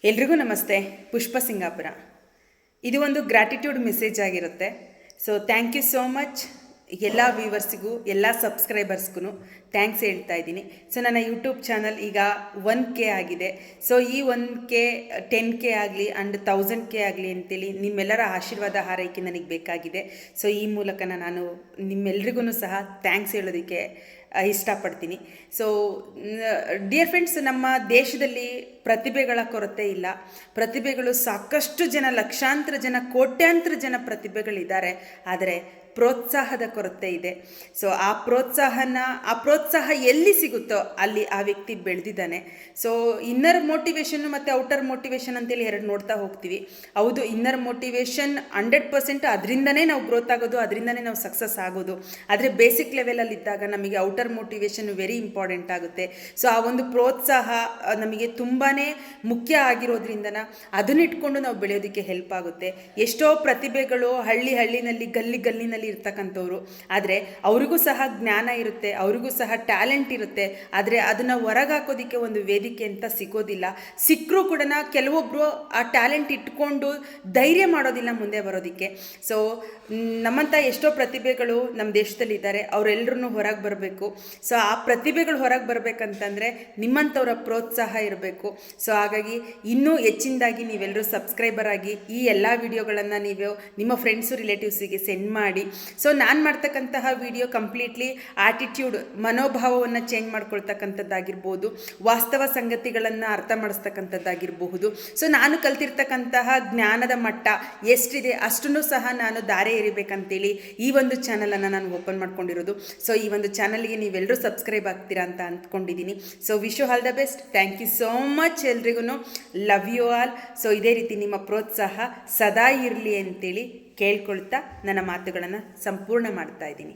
ಎಲ್ರಿಗೂ ನಮಸ್ತೆ. ಪುಷ್ಪ ಸಿಂಗಾಪುರ. ಇದು ಒಂದು ಗ್ರ್ಯಾಟಿಟ್ಯೂಡ್ ಮೆಸೇಜ್ ಆಗಿರುತ್ತೆ. So thank you so much ಎಲ್ಲ ವ್ಯೂವರ್ಸಿಗೂ, ಎಲ್ಲ ಸಬ್ಸ್ಕ್ರೈಬರ್ಸ್ಗೂ ಥ್ಯಾಂಕ್ಸ್ ಹೇಳ್ತಾ ಇದ್ದೀನಿ. ಸೊ ನನ್ನ ಯೂಟ್ಯೂಬ್ ಚಾನಲ್ ಈಗ 1K ಆಗಿದೆ. ಸೊ ಈ 1K 10K ಆಗಲಿ ಆ್ಯಂಡ್ 1000K ಆಗಲಿ ಅಂತೇಳಿ ನಿಮ್ಮೆಲ್ಲರ ಆಶೀರ್ವಾದ ಹಾರೈಕೆ ನನಗೆ ಬೇಕಾಗಿದೆ. ಸೊ ಈ ಮೂಲಕ ನಾನು ನಿಮ್ಮೆಲ್ರಿಗೂ ಸಹ ಥ್ಯಾಂಕ್ಸ್ ಹೇಳೋದಕ್ಕೆ ಇಷ್ಟಪಡ್ತೀನಿ. ಸೊ ಡಿಯರ್ ಫ್ರೆಂಡ್ಸ್, ನಮ್ಮ ದೇಶದಲ್ಲಿ ಪ್ರತಿಭೆಗಳ ಕೊರತೆ ಇಲ್ಲ. ಪ್ರತಿಭೆಗಳು ಸಾಕಷ್ಟು ಜನ, ಲಕ್ಷಾಂತರ ಜನ, ಕೋಟ್ಯಾಂತರ ಜನ ಪ್ರತಿಭೆಗಳಿದ್ದಾರೆ. ಆದರೆ ಪ್ರೋತ್ಸಾಹದ ಕೊರತೆ ಇದೆ. ಸೊ ಆ ಪ್ರೋತ್ಸಾಹ ಎಲ್ಲಿ ಸಿಗುತ್ತೋ ಅಲ್ಲಿ ಆ ವ್ಯಕ್ತಿ ಬೆಳೆದಿದ್ದಾನೆ. ಸೊ ಇನ್ನರ್ ಮೋಟಿವೇಶನ್ ಮತ್ತು ಔಟರ್ ಮೋಟಿವೇಶನ್ ಅಂತೇಳಿ ಎರಡು ನೋಡ್ತಾ ಹೋಗ್ತೀವಿ. ಹೌದು, ಇನ್ನರ್ ಮೋಟಿವೇಶನ್ 100% ಅದರಿಂದನೇ ನಾವು ಗ್ರೋತ್ ಆಗೋದು, ಅದರಿಂದನೇ ನಾವು ಸಕ್ಸಸ್ ಆಗೋದು. ಆದರೆ ಬೇಸಿಕ್ ಲೆವೆಲಲ್ಲಿ ಇದ್ದಾಗ ನಮಗೆ ಔಟರ್ ಮೋಟಿವೇಶನ್ ವೆರಿ ಇಂಪಾರ್ಟೆಂಟ್ ಆಗುತ್ತೆ. ಸೊ ಆ ಒಂದು ಪ್ರೋತ್ಸಾಹ ನಮಗೆ ತುಂಬಾ ಮುಖ್ಯ ಆಗಿರೋದ್ರಿಂದನ ಅದನ್ನಿಟ್ಕೊಂಡು ನಾವು ಬೆಳೆಯೋದಕ್ಕೆ ಹೆಲ್ಪ್ ಆಗುತ್ತೆ. ಎಷ್ಟೋ ಪ್ರತಿಭೆಗಳು ಹಳ್ಳಿನಲ್ಲಿ ಗಲ್ಲಿನಲ್ಲಿ ಇರ್ತಕ್ಕಂಥವ್ರು, ಆದರೆ ಅವ್ರಿಗೂ ಸಹ ಜ್ಞಾನ ಇರುತ್ತೆ, ಅವ್ರಿಗೂ ಸಹ ಟ್ಯಾಲೆಂಟ್ ಇರುತ್ತೆ. ಆದರೆ ಅದನ್ನು ಹೊರಗಾಕೋದಕ್ಕೆ ಒಂದು ವೇದಿಕೆ ಅಂತ ಸಿಗೋದಿಲ್ಲ. ಸಿಕ್ಕರೂ ಕೂಡ ಕೆಲವೊಬ್ಬರು ಆ ಟ್ಯಾಲೆಂಟ್ ಇಟ್ಕೊಂಡು ಧೈರ್ಯ ಮಾಡೋದಿಲ್ಲ ಮುಂದೆ ಬರೋದಕ್ಕೆ. ಸೊ ನಮ್ಮಂಥ ಎಷ್ಟೋ ಪ್ರತಿಭೆಗಳು ನಮ್ಮ ದೇಶದಲ್ಲಿ ಇದ್ದಾರೆ. ಅವರೆಲ್ಲರೂ ಹೊರಗೆ ಬರಬೇಕು. ಸೊ ಆ ಪ್ರತಿಭೆಗಳು ಹೊರಗೆ ಬರಬೇಕಂತಂದರೆ ನಿಮ್ಮಂಥವರ ಪ್ರೋತ್ಸಾಹ ಇರಬೇಕು. ಸೊ ಹಾಗಾಗಿ ಇನ್ನೂ ಹೆಚ್ಚಿನದಾಗಿ ನೀವೆಲ್ಲರೂ ಸಬ್ಸ್ಕ್ರೈಬರ್ ಆಗಿ ಈ ಎಲ್ಲ ವಿಡಿಯೋಗಳನ್ನು ನೀವು ನಿಮ್ಮ ಫ್ರೆಂಡ್ಸು, ರಿಲೇಟಿವ್ಸಿಗೆ ಸೆಂಡ್ ಮಾಡಿ. ಸೊ ನಾನು ಮಾಡ್ತಕ್ಕಂತಹ ವಿಡಿಯೋ ಕಂಪ್ಲೀಟ್ಲಿ ಆಟಿಟ್ಯೂಡ್, ಮನೋಭಾವವನ್ನು ಚೇಂಜ್ ಮಾಡ್ಕೊಳ್ತಕ್ಕಂಥದ್ದಾಗಿರ್ಬೋದು, ವಾಸ್ತವ ಸಂಗತಿಗಳನ್ನು ಅರ್ಥ ಮಾಡಿಸ್ತಕ್ಕಂಥದ್ದಾಗಿರಬಹುದು. ಸೊ ನಾನು ಕಲ್ತಿರ್ತಕ್ಕಂತಹ ಜ್ಞಾನದ ಮಟ್ಟ ಎಷ್ಟಿದೆ ಅಷ್ಟನ್ನು ಸಹ ನಾನು ದಾರೆ ಎರಿಬೇಕಂತೇಳಿ ಈ ಒಂದು ಚಾನಲನ್ನು ನಾನು ಓಪನ್ ಮಾಡ್ಕೊಂಡಿರೋದು. ಸೊ ಈ ಒಂದು ಚಾನಲ್ಗೆ ನೀವೆಲ್ಲರೂ ಸಬ್ಸ್ಕ್ರೈಬ್ ಆಗ್ತೀರಾ ಅಂತ ಅಂದ್ಕೊಂಡಿದ್ದೀನಿ. So wish you all the best. Thank you so much. ಎಲ್ರಿಗೂ ಲವ್ ಯು ಆಲ್. ಸೊ ಇದೇ ರೀತಿ ನಿಮ್ಮ ಪ್ರೋತ್ಸಾಹ ಸದಾ ಇರಲಿ ಅಂತೇಳಿ ಕೇಳ್ಕೊಳ್ತಾ ನನ್ನ ಮಾತುಗಳನ್ನು ಸಂಪೂರ್ಣ ಮಾಡ್ತಾ ಇದ್ದೀನಿ.